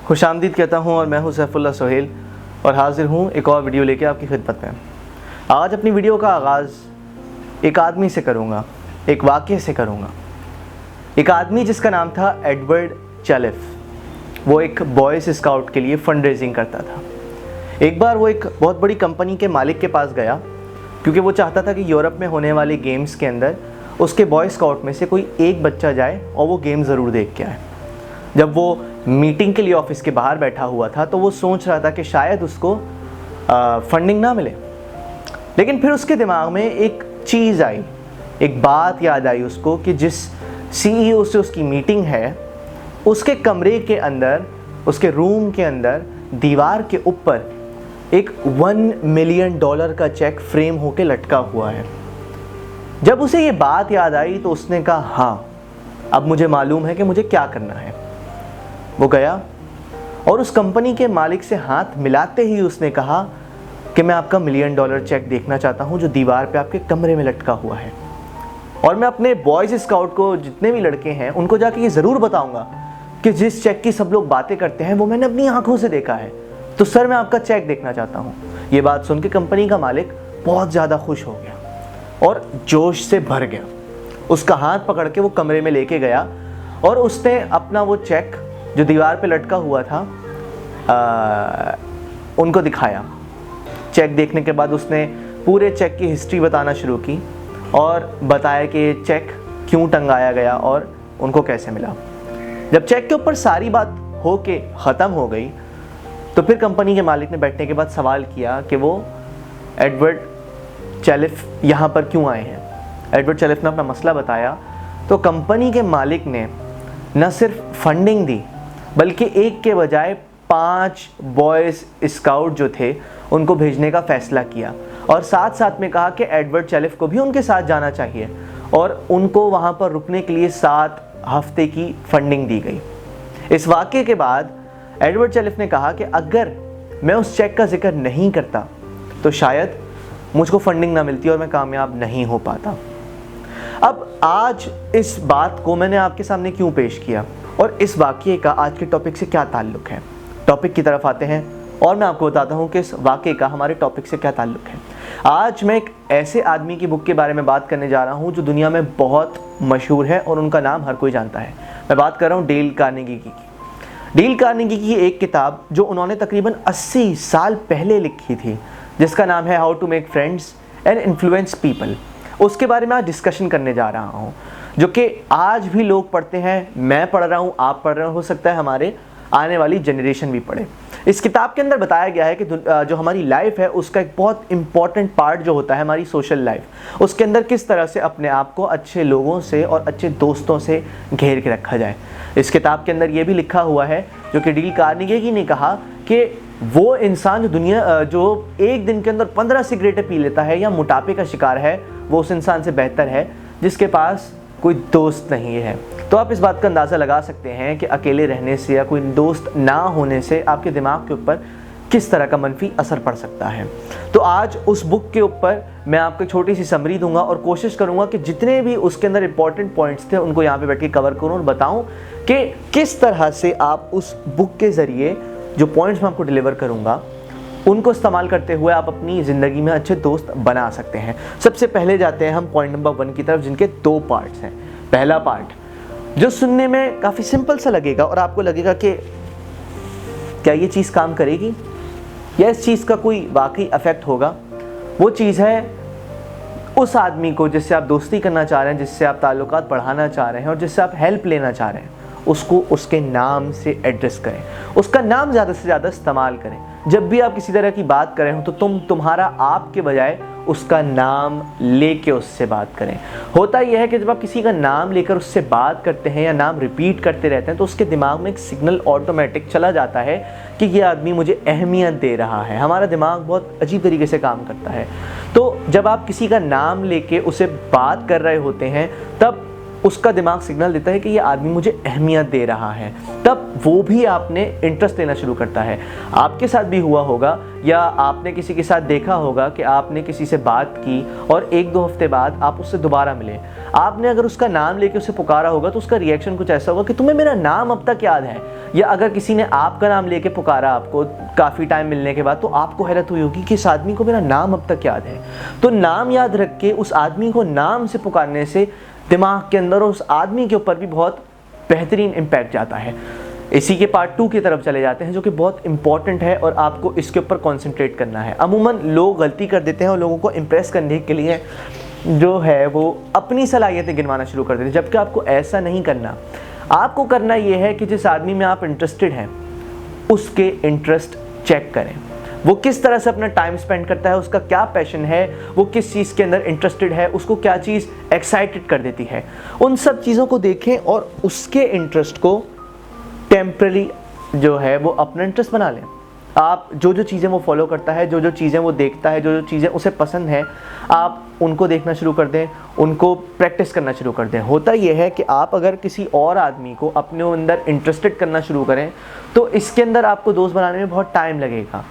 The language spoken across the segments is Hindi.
खुशामदीद कहता हूँ और मैं हूँ सैफुल्लाह सोहेल और हाजिर हूँ एक और वीडियो लेके आपकी खिदमत में। आज अपनी वीडियो का आगाज़ एक आदमी से करूँगा, एक वाक़ये से करूँगा। एक आदमी जिसका नाम था एडवर्ड चैलिफ। वो एक बॉयज़ स्काउट के लिए फ़ंड रेजिंग करता था। एक बार वो एक बहुत बड़ी कंपनी के मालिक के पास गया क्योंकि वो चाहता था कि यूरोप में होने वाले गेम्स के अंदर उसके बॉय स्काउट में से कोई एक बच्चा जाए और वो गेम ज़रूर देख के आए। जब वो मीटिंग के लिए ऑफिस के बाहर बैठा हुआ था तो वो सोच रहा था कि शायद उसको फंडिंग ना मिले, लेकिन फिर उसके दिमाग में एक चीज़ आई, एक बात याद आई उसको कि जिस सीईओ से उसकी मीटिंग है उसके कमरे के अंदर, उसके रूम के अंदर दीवार के ऊपर एक $1 मिलियन का चेक फ्रेम होके लटका हुआ है। जब उसे ये बात याद आई तो उसने कहा, हाँ अब मुझे मालूम है कि मुझे क्या करना है। वो गया और उस कंपनी के मालिक से हाथ मिलाते ही उसने कहा कि मैं आपका $1 मिलियन चेक देखना चाहता हूँ जो दीवार पे आपके कमरे में लटका हुआ है, और मैं अपने बॉयज़ स्काउट को, जितने भी लड़के हैं, उनको जाके ये ज़रूर बताऊँगा कि जिस चेक की सब लोग बातें करते हैं वो मैंने अपनी आंखों से देखा है। तो सर मैं आपका चेक देखना चाहता हूँ। ये बात सुन के कंपनी का मालिक बहुत ज़्यादा खुश हो गया और जोश से भर गया। उसका हाथ पकड़ के वो कमरे में लेके गया और उसने अपना वो चेक जो दीवार पे लटका हुआ था उनको दिखाया। चेक देखने के बाद उसने पूरे चेक की हिस्ट्री बताना शुरू की और बताया कि ये चेक क्यों टंगाया गया और उनको कैसे मिला। जब चेक के ऊपर सारी बात हो के ख़त्म हो गई तो फिर कंपनी के मालिक ने बैठने के बाद सवाल किया कि वो एडवर्ड चैलिफ यहाँ पर क्यों आए हैं। एडवर्ड चैलिफ ने अपना मसला बताया तो कंपनी के मालिक ने न सिर्फ फंडिंग दी बल्कि एक के बजाय 5 बॉयज़ स्काउट जो थे उनको भेजने का फ़ैसला किया और साथ साथ में कहा कि एडवर्ड चैलिफ को भी उनके साथ जाना चाहिए और उनको वहाँ पर रुकने के लिए 7 हफ्ते की फंडिंग दी गई। इस वाक़ये के बाद एडवर्ड चैलिफ ने कहा कि अगर मैं उस चेक का जिक्र नहीं करता तो शायद मुझको फंडिंग ना मिलती और मैं कामयाब नहीं हो पाता। अब आज इस बात को मैंने आपके सामने क्यों पेश किया और इस वाक़ये का आज के टॉपिक से क्या ताल्लुक़ है। टॉपिक की तरफ आते हैं और मैं आपको बताता हूँ कि इस वाक़ये का हमारे टॉपिक से क्या ताल्लुक़ है। आज मैं एक ऐसे आदमी की बुक के बारे में बात करने जा रहा हूँ जो दुनिया में बहुत मशहूर है और उनका नाम हर कोई जानता है। मैं बात कर रहा हूँ डेल कार्नेगी की। डेल कार्नेगी की एक किताब जो उन्होंने तकरीबन 80 साल पहले लिखी थी जिसका नाम है how to make friends and influence people, उसके बारे में आज डिस्कशन करने जा रहा हूँ, जो कि आज भी लोग पढ़ते हैं। मैं पढ़ रहा हूँ, आप पढ़ रहे हो सकता है हमारे आने वाली जनरेशन भी पढ़े। इस किताब के अंदर बताया गया है कि जो हमारी लाइफ है उसका एक बहुत इंपॉर्टेंट पार्ट जो होता है हमारी सोशल लाइफ, उसके अंदर किस तरह से अपने आप को अच्छे लोगों से और अच्छे दोस्तों से घेर के रखा जाए। इस किताब के अंदर ये भी लिखा हुआ है जो कि डेल कार्नेगी ने कहा कि वो इंसान जो एक दिन के अंदर 15 सिगरेटें पी लेता है या मोटापे का शिकार है, वो उस इंसान से बेहतर है जिसके पास कोई दोस्त नहीं है। तो आप इस बात का अंदाज़ा लगा सकते हैं कि अकेले रहने से या कोई दोस्त ना होने से आपके दिमाग के ऊपर किस तरह का मनफी असर पड़ सकता है। तो आज उस बुक के ऊपर मैं आपको छोटी सी समरी दूंगा और कोशिश करूंगा कि जितने भी उसके अंदर इंपॉर्टेंट पॉइंट्स थे उनको यहाँ पे बैठ के कवर करूँ और बताऊँ कि किस तरह से आप उस बुक के ज़रिए जो पॉइंट्स मैं आपको डिलीवर करूँगा उनको इस्तेमाल करते हुए आप अपनी ज़िंदगी में अच्छे दोस्त बना सकते हैं। सबसे पहले जाते हैं हम पॉइंट नंबर 1 की तरफ, जिनके 2 पार्ट्स हैं। पहला पार्ट जो सुनने में काफ़ी सिंपल सा लगेगा और आपको लगेगा कि क्या ये चीज़ काम करेगी या इस चीज़ का कोई वाकई इफ़ेक्ट होगा, वो चीज़ है उस आदमी को जिससे आप दोस्ती करना चाह रहे हैं, जिससे आप ताल्लुकात बढ़ाना चाह रहे हैं और जिससे आप हेल्प लेना चाह रहे हैं, उसको उसके नाम से एड्रेस करें, उसका नाम ज़्यादा से ज़्यादा इस्तेमाल करें। जब भी आप किसी तरह की बात करें तो तुम्हारा आप के बजाय उसका नाम लेके उससे बात करें। होता यह है कि जब आप किसी का नाम लेकर उससे बात करते हैं या नाम रिपीट करते रहते हैं तो उसके दिमाग में एक सिग्नल ऑटोमेटिक चला जाता है कि ये आदमी मुझे अहमियत दे रहा है। हमारा दिमाग बहुत अजीब तरीके से काम करता है। तो जब आप किसी का नाम लेके उसे बात कर रहे होते हैं तब उसका दिमाग सिग्नल देता है कि ये आदमी मुझे अहमियत दे रहा है, तब वो भी आपने इंटरेस्ट लेना शुरू करता है। आपके साथ भी हुआ होगा या आपने किसी के साथ देखा होगा कि आपने किसी से बात की और 1-2 हफ्ते बाद आप उससे दोबारा मिले, आपने अगर उसका नाम लेके उसे पुकारा होगा तो उसका रिएक्शन कुछ ऐसा होगा कि तुम्हें मेरा नाम अब तक याद है। या अगर किसी ने आपका नाम लेके पुकारा आपको काफ़ी टाइम मिलने के बाद, तो आपको हैरत हुई होगी कि इस आदमी को मेरा नाम अब तक याद है। तो नाम याद रख के उस आदमी को नाम से पुकारने से दिमाग के अंदर और उस आदमी के ऊपर भी बहुत बेहतरीन इम्पैक्ट जाता है। इसी के पार्ट 2 की तरफ चले जाते हैं, जो कि बहुत इंपॉर्टेंट है और आपको इसके ऊपर कॉन्सेंट्रेट करना है। अमूमन लोग गलती कर देते हैं और लोगों को इम्प्रेस करने के लिए जो है वो अपनी सलाहियतें गिनवाना शुरू कर देते हैं, जबकि आपको ऐसा नहीं करना। आपको करना ये है कि जिस आदमी में आप इंटरेस्टेड हैं उसके इंटरेस्ट चेक करें, वो किस तरह से अपना टाइम स्पेंड करता है, उसका क्या पैशन है, वो किस चीज़ के अंदर इंटरेस्टेड है, उसको क्या चीज़ एक्साइटेड कर देती है। उन सब चीज़ों को देखें और उसके इंटरेस्ट को टेम्पररी जो है वो अपना इंटरेस्ट बना लें। आप जो जो चीज़ें वो फॉलो करता है, जो जो चीज़ें वो देखता है, जो जो चीज़ें उसे पसंद है, आप उनको देखना शुरू कर दें, उनको प्रैक्टिस करना शुरू कर दें। होता यह है कि आप अगर किसी और आदमी को अपने अंदर इंटरेस्टेड करना शुरू करें तो इसके अंदर आपको दोस्त बनाने में बहुत टाइम लगेगा,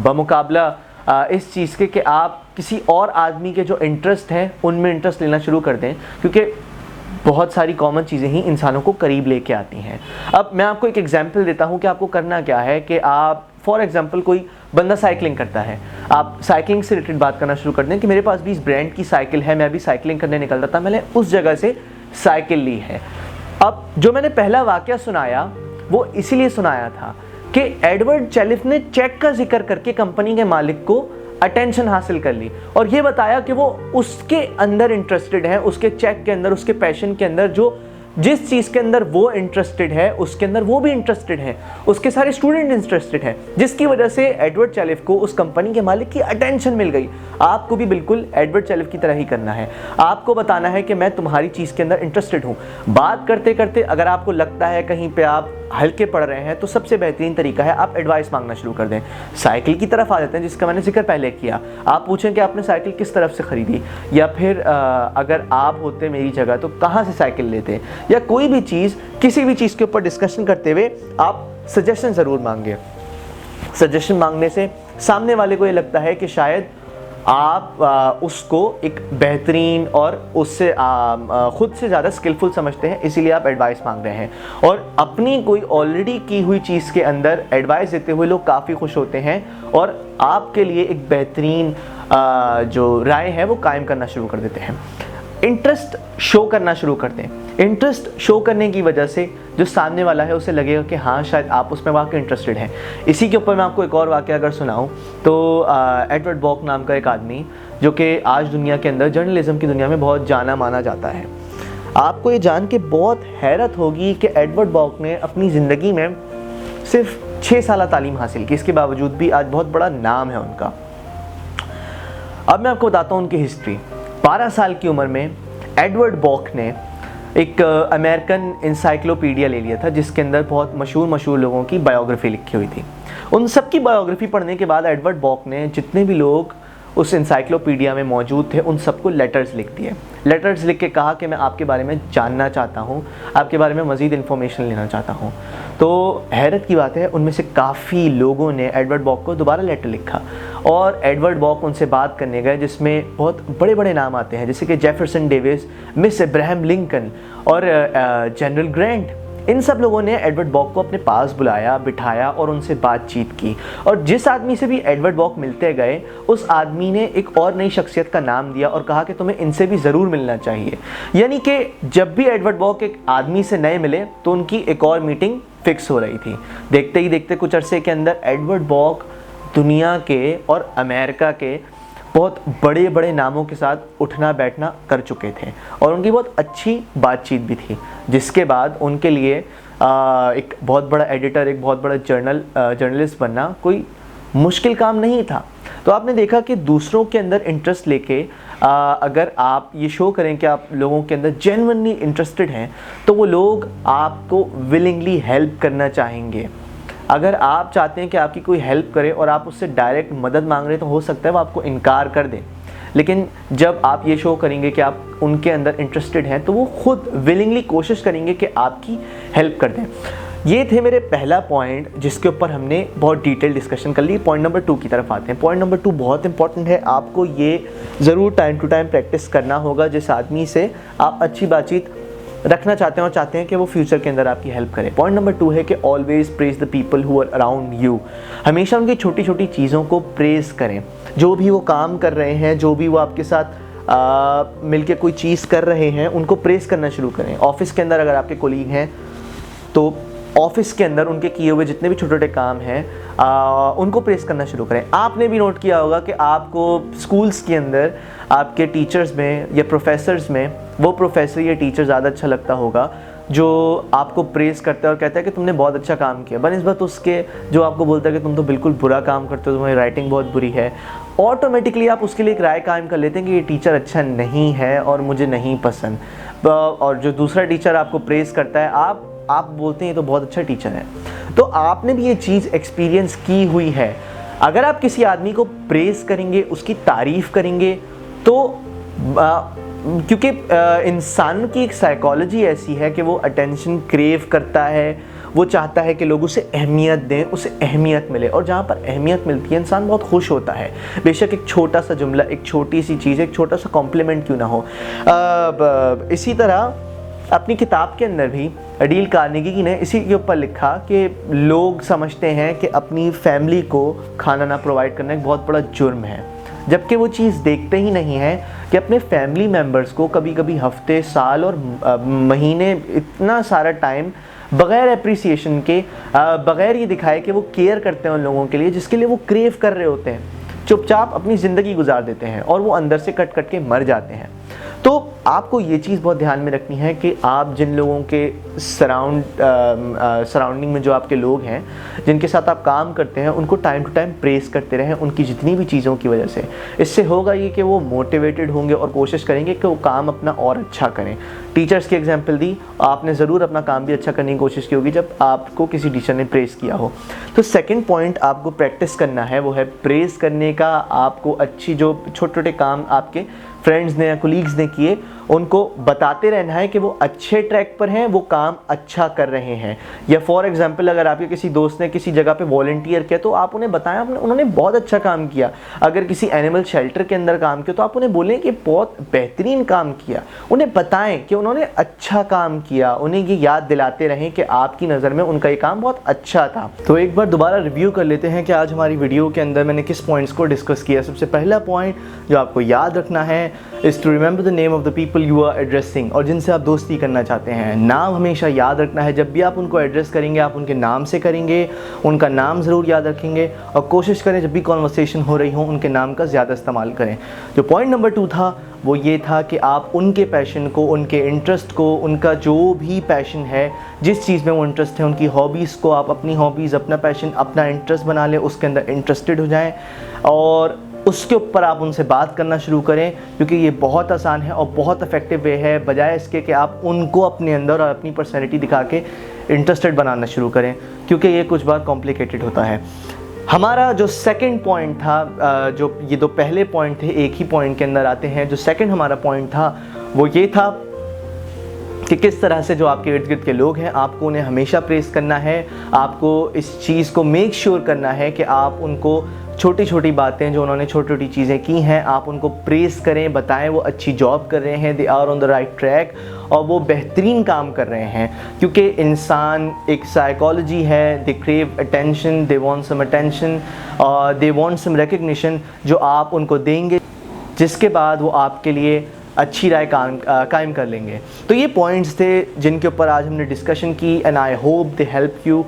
बमुकाबला इस चीज़ के कि आप किसी और आदमी के जो इंटरेस्ट हैं उनमें इंटरेस्ट लेना शुरू कर दें, क्योंकि बहुत सारी कॉमन चीज़ें ही इंसानों को करीब लेके आती हैं। अब मैं आपको एक एग्जांपल देता हूं कि आपको करना क्या है कि आप फॉर एग्जांपल कोई बंदा साइकिलिंग करता है, आप साइकिलिंग से रिलेटेड बात करना शुरू कर दें कि मेरे पास भी इस ब्रांड की साइकिल है, मैं अभी साइकिलिंग करने निकल रहा था, मैंने उस जगह से साइकिल ली है। अब जो मैंने पहला वाक़या सुनाया वो इसीलिए सुनाया था कि एडवर्ड चैलिफ ने चेक का जिक्र करके कंपनी के मालिक को अटेंशन हासिल कर ली और ये बताया कि वो उसके अंदर इंटरेस्टेड है, उसके चेक के अंदर, उसके पैशन के अंदर, जो जिस चीज़ के अंदर वो इंटरेस्टेड है उसके अंदर वो भी इंटरेस्टेड है, उसके सारे स्टूडेंट इंटरेस्टेड हैं, जिसकी वजह से एडवर्ड चैलिफ को उस कंपनी के मालिक की अटेंशन मिल गई। आपको भी बिल्कुल एडवर्ड चैलिफ की तरह ही करना है, आपको बताना है कि मैं तुम्हारी चीज़ के अंदर इंटरेस्टेड हूँ। बात करते करते अगर आपको लगता है कहीं पर आप हल्के पड़ रहे हैं तो सबसे बेहतरीन तरीका है आप एडवाइस मांगना शुरू कर दें। साइकिल की तरफ आ जाते हैं जिसका मैंने जिक्र पहले किया। आप पूछें कि आपने साइकिल किस तरफ से ख़रीदी, या फिर अगर आप होते मेरी जगह तो कहाँ से साइकिल लेते, या कोई भी चीज़, किसी भी चीज़ के ऊपर डिस्कशन करते हुए आप सजेशन ज़रूर मांगे। सजेशन मांगने से सामने वाले को ये लगता है कि शायद आप उसको एक बेहतरीन और उससे ख़ुद से ज़्यादा स्किलफुल समझते हैं, इसीलिए आप एडवाइस मांग रहे हैं। और अपनी कोई ऑलरेडी की हुई चीज़ के अंदर एडवाइस देते हुए लोग काफ़ी खुश होते हैं और आपके लिए एक बेहतरीन जो राय है वो कायम करना शुरू कर देते हैं। इंटरेस्ट शो करना शुरू कर दें। इंटरेस्ट शो करने की वजह से जो सामने वाला है उसे लगेगा कि हाँ शायद आप उसमें वाकई इंटरेस्टेड हैं। इसी के ऊपर मैं आपको एक और वाक़या अगर सुनाऊं तो एडवर्ड बॉक नाम का एक आदमी, जो कि आज दुनिया के अंदर जर्नलिज्म की दुनिया में बहुत जाना माना जाता है। आपको ये जान के बहुत हैरत होगी कि एडवर्ड बॉक ने अपनी ज़िंदगी में सिर्फ 6 साल तालीम हासिल की, इसके बावजूद भी आज बहुत बड़ा नाम है उनका। अब मैं आपको बताता हूँ उनकी हिस्ट्री। 12 साल की उम्र में एडवर्ड बॉक ने एक अमेरिकन इंसाइक्लोपीडिया ले लिया था जिसके अंदर बहुत मशहूर लोगों की बायोग्राफी लिखी हुई थी। उन सब की बायोग्राफी पढ़ने के बाद एडवर्ड बॉक ने जितने भी लोग उस इंसाइक्लोपीडिया में मौजूद थे उन सबको लेटर्स लिख दिए। लेटर्स लिख के कहा कि मैं आपके बारे में जानना चाहता हूँ, आपके बारे में मज़ीद इन्फॉर्मेशन लेना चाहता हूँ। तो हैरत की बात है उनमें से काफ़ी लोगों ने एडवर्ड बॉक को दोबारा लेटर लिखा और एडवर्ड बॉक उनसे बात करने गए, जिसमें बहुत बड़े बड़े नाम आते हैं जैसे कि Jefferson Davis, miss Abraham Lincoln और जनरल ग्रांट। इन सब लोगों ने एडवर्ड बॉक को अपने पास बुलाया, बिठाया और उनसे बातचीत की। और जिस आदमी से भी एडवर्ड बॉक मिलते गए उस आदमी ने एक और नई शख्सियत का नाम दिया और कहा कि तुम्हें इनसे भी ज़रूर मिलना चाहिए। यानी कि जब भी एडवर्ड बॉक एक आदमी से नए मिले तो उनकी एक और मीटिंग फिक्स हो रही थी। देखते ही देखते कुछ अरसे के अंदर एडवर्ड बॉक दुनिया के और अमेरिका के बहुत बड़े बड़े नामों के साथ उठना बैठना कर चुके थे और उनकी बहुत अच्छी बातचीत भी थी, जिसके बाद उनके लिए एक बहुत बड़ा एडिटर, एक बहुत बड़ा जर्नलिस्ट बनना कोई मुश्किल काम नहीं था। तो आपने देखा कि दूसरों के अंदर इंटरेस्ट लेके अगर आप ये शो करें कि आप लोगों के अंदर जेन्युइनली इंटरेस्टेड हैं तो वो लोग आपको विलिंगली हेल्प करना चाहेंगे। अगर आप चाहते हैं कि आपकी कोई हेल्प करे और आप उससे डायरेक्ट मदद मांग रहे हैं तो हो सकता है वो आपको इनकार कर दें। लेकिन जब आप ये शो करेंगे कि आप उनके अंदर इंटरेस्टेड हैं तो वो खुद विलिंगली कोशिश करेंगे कि आपकी हेल्प कर दें। ये थे मेरे पहला पॉइंट जिसके ऊपर हमने बहुत डिटेल डिस्कशन कर ली। पॉइंट नंबर 2 की तरफ आते हैं। पॉइंट नंबर 2 बहुत इंपॉर्टेंट है, आपको ये ज़रूर टाइम टू टाइम प्रैक्टिस करना होगा जिस आदमी से आप अच्छी बातचीत रखना चाहते हैं और चाहते हैं कि वो फ्यूचर के अंदर आपकी हेल्प करे। पॉइंट नंबर 2 है कि always praise the people who are around you. हमेशा उनकी छोटी छोटी चीज़ों को प्रेज करें, जो भी वो काम कर रहे हैं, जो भी वो आपके साथ मिलके कोई चीज़ कर रहे हैं, उनको प्रेज करना शुरू करें। ऑफिस के अंदर अगर आपके कोलीग हैं तो ऑफिस के अंदर उनके किए हुए जितने भी छोटे छोटे काम हैं उनको प्रेस करना शुरू करें। आपने भी नोट किया होगा कि आपको स्कूल्स के अंदर आपके टीचर्स में या प्रोफेसर्स में वो प्रोफेसर या टीचर ज़्यादा अच्छा लगता होगा जो आपको प्रेस करता है और कहता है कि तुमने बहुत अच्छा काम किया, बनिस्बत उसके जो आपको बोलता है कि तुम तो बिल्कुल बुरा काम करते हो, तुम्हारी राइटिंग बहुत बुरी है। ऑटोमेटिकली आप उसके लिए एक राय कायम कर लेते हैं कि ये टीचर अच्छा नहीं है और मुझे नहीं पसंद। और जो दूसरा टीचर आपको प्रेस करता है आप बोलते हैं ये तो बहुत अच्छा टीचर है। तो आपने भी ये चीज़ एक्सपीरियंस की हुई है। अगर आप किसी आदमी को प्रेस करेंगे, उसकी तारीफ़ करेंगे, तो क्योंकि इंसान की एक साइकोलॉजी ऐसी है कि वो अटेंशन क्रेव करता है, वो चाहता है कि लोग उसे अहमियत दें, उसे अहमियत मिले, और जहाँ पर अहमियत मिलती है इंसान बहुत खुश होता है। बेशक एक छोटा सा जुमला, एक छोटी सी चीज़, एक छोटा सा कॉम्प्लीमेंट क्यों ना हो। इसी तरह अपनी किताब के अंदर भी डील कार्नेगी ने इसी के ऊपर लिखा कि लोग समझते हैं कि अपनी फैमिली को खाना ना प्रोवाइड करना एक बहुत बड़ा जुर्म है, जबकि वो चीज़ देखते ही नहीं है कि अपने फैमिली मेम्बर्स को कभी कभी हफ्ते, साल और महीने, इतना सारा टाइम बग़ैर एप्रिसिएशन के, बग़ैर ये दिखाए कि वो केयर करते हैं उन लोगों के लिए जिसके लिए वो क्रेव कर रहे होते हैं, चुपचाप अपनी ज़िंदगी गुजार देते हैं और वो अंदर से कट कट के मर जाते हैं। तो आपको ये चीज़ बहुत ध्यान में रखनी है कि आप जिन लोगों के सराउंडिंग में जो आपके लोग हैं, जिनके साथ आप काम करते हैं, उनको टाइम टू टाइम प्रेस करते रहें उनकी जितनी भी चीज़ों की वजह से। इससे होगा ये कि वो मोटिवेटेड होंगे और कोशिश करेंगे कि वो काम अपना और अच्छा करें। टीचर्स की एग्जांपल दी, आपने ज़रूर अपना काम भी अच्छा करने की कोशिश की होगी जब आपको किसी टीचर ने प्रेस किया हो। तो सेकंड पॉइंट आपको प्रैक्टिस करना है वो है प्रेस करने का। आपको अच्छी जो छोटे छोटे काम आपके फ्रेंड्स ने या कोलीग्स ने किए उनको बताते रहना है कि वो अच्छे ट्रैक पर हैं, वो काम अच्छा कर रहे हैं। या फॉर एग्जांपल अगर आपके किसी दोस्त ने किसी जगह पे वॉलंटियर किया तो आप उन्हें बताएं उन्होंने बहुत अच्छा काम किया। अगर किसी एनिमल शेल्टर के अंदर काम किया तो आप उन्हें बोलें कि बहुत बेहतरीन काम किया। उन्हें बताएं कि उन्होंने अच्छा काम किया, उन्हें ये याद दिलाते रहें कि आपकी नज़र में उनका ये काम बहुत अच्छा था। तो एक बार दोबारा रिव्यू कर लेते हैं कि आज हमारी वीडियो के अंदर मैंने किस पॉइंट्स को डिस्कस किया। सबसे पहला पॉइंट जो आपको याद रखना है is to remember the name of the people you are addressing, और जिनसे आप दोस्ती करना चाहते हैं नाम हमेशा याद रखना है। जब भी आप उनको एड्रेस करेंगे आप उनके नाम से करेंगे, उनका नाम ज़रूर याद रखेंगे और कोशिश करें जब भी कॉन्वर्सेशन हो रही हो उनके नाम का ज़्यादा इस्तेमाल करें। जो पॉइंट नंबर 2 था वो ये था कि आप उनके पैशन को, उनके इंटरेस्ट को, उनका जो भी पैशन है, जिस चीज़ में वो इंटरेस्ट है, उनकी हॉबीज़ को आप अपनी हॉबीज़, अपना पैशन, अपना इंटरेस्ट बना लें, उसके अंदर इंटरेस्टेड हो जाएं और उसके ऊपर आप उनसे बात करना शुरू करें, क्योंकि ये बहुत आसान है और बहुत इफेक्टिव वे है, बजाय इसके कि आप उनको अपने अंदर और अपनी पर्सनैलिटी दिखा के इंटरेस्टेड बनाना शुरू करें, क्योंकि ये कुछ बार कॉम्प्लिकेटेड होता है। हमारा जो सेकंड पॉइंट था, जो ये दो पहले पॉइंट थे एक ही पॉइंट के अंदर आते हैं, जो सेकंड हमारा पॉइंट था वो ये था कि किस तरह से जो आपके इर्द गिर्द के लोग हैं आपको उन्हें हमेशा प्रेस करना है। आपको इस चीज़ को मेक श्योर करना है कि आप उनको छोटी छोटी बातें, जो उन्होंने छोटी छोटी चीज़ें की हैं, आप उनको प्रेस करें, बताएं वो अच्छी जॉब कर रहे हैं, they are on the right track और वो बेहतरीन काम कर रहे हैं। क्योंकि इंसान एक साइकोलॉजी है, they crave attention, they want some attention और दे वांट सम रिकग्निशन, जो आप उनको देंगे जिसके बाद वो आपके लिए अच्छी राय कायम कर लेंगे। तो ये पॉइंट्स थे जिनके ऊपर आज हमने डिस्कशन की and I hope they help you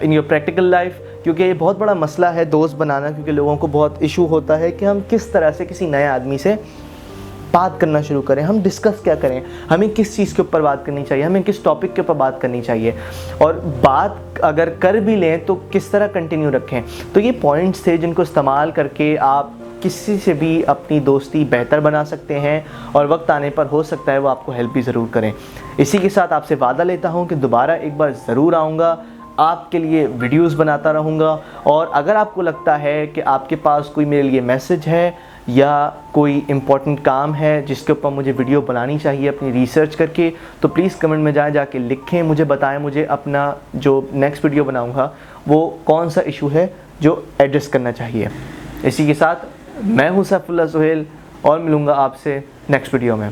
in your practical life, क्योंकि ये बहुत बड़ा मसला है दोस्त बनाना, क्योंकि लोगों को बहुत इशू होता है कि हम किस तरह से किसी नए आदमी से बात करना शुरू करें, हम डिस्कस क्या करें, हमें किस चीज़ के ऊपर बात करनी चाहिए, हमें किस टॉपिक के ऊपर बात करनी चाहिए, और बात अगर कर भी लें तो किस तरह कंटिन्यू रखें। तो ये पॉइंट्स थे जिनको इस्तेमाल करके आप किसी से भी अपनी दोस्ती बेहतर बना सकते हैं और वक्त आने पर हो सकता है वो आपको हेल्प भी ज़रूर करें। इसी के साथ आपसे वादा लेता हूँ कि दोबारा एक बार ज़रूर आऊँगा, आपके लिए वीडियोस बनाता रहूँगा, और अगर आपको लगता है कि आपके पास कोई मेरे लिए मैसेज है या कोई इम्पॉर्टेंट काम है जिसके ऊपर मुझे वीडियो बनानी चाहिए अपनी रिसर्च करके, तो प्लीज़ कमेंट में जाके लिखें, मुझे बताएं मुझे अपना जो नेक्स्ट वीडियो बनाऊंगा वो कौन सा इशू है जो एड्रेस करना चाहिए। इसी के साथ मैं हूं सैफुल्लाह सुहेल और मिलूँगा आपसे नेक्स्ट वीडियो में।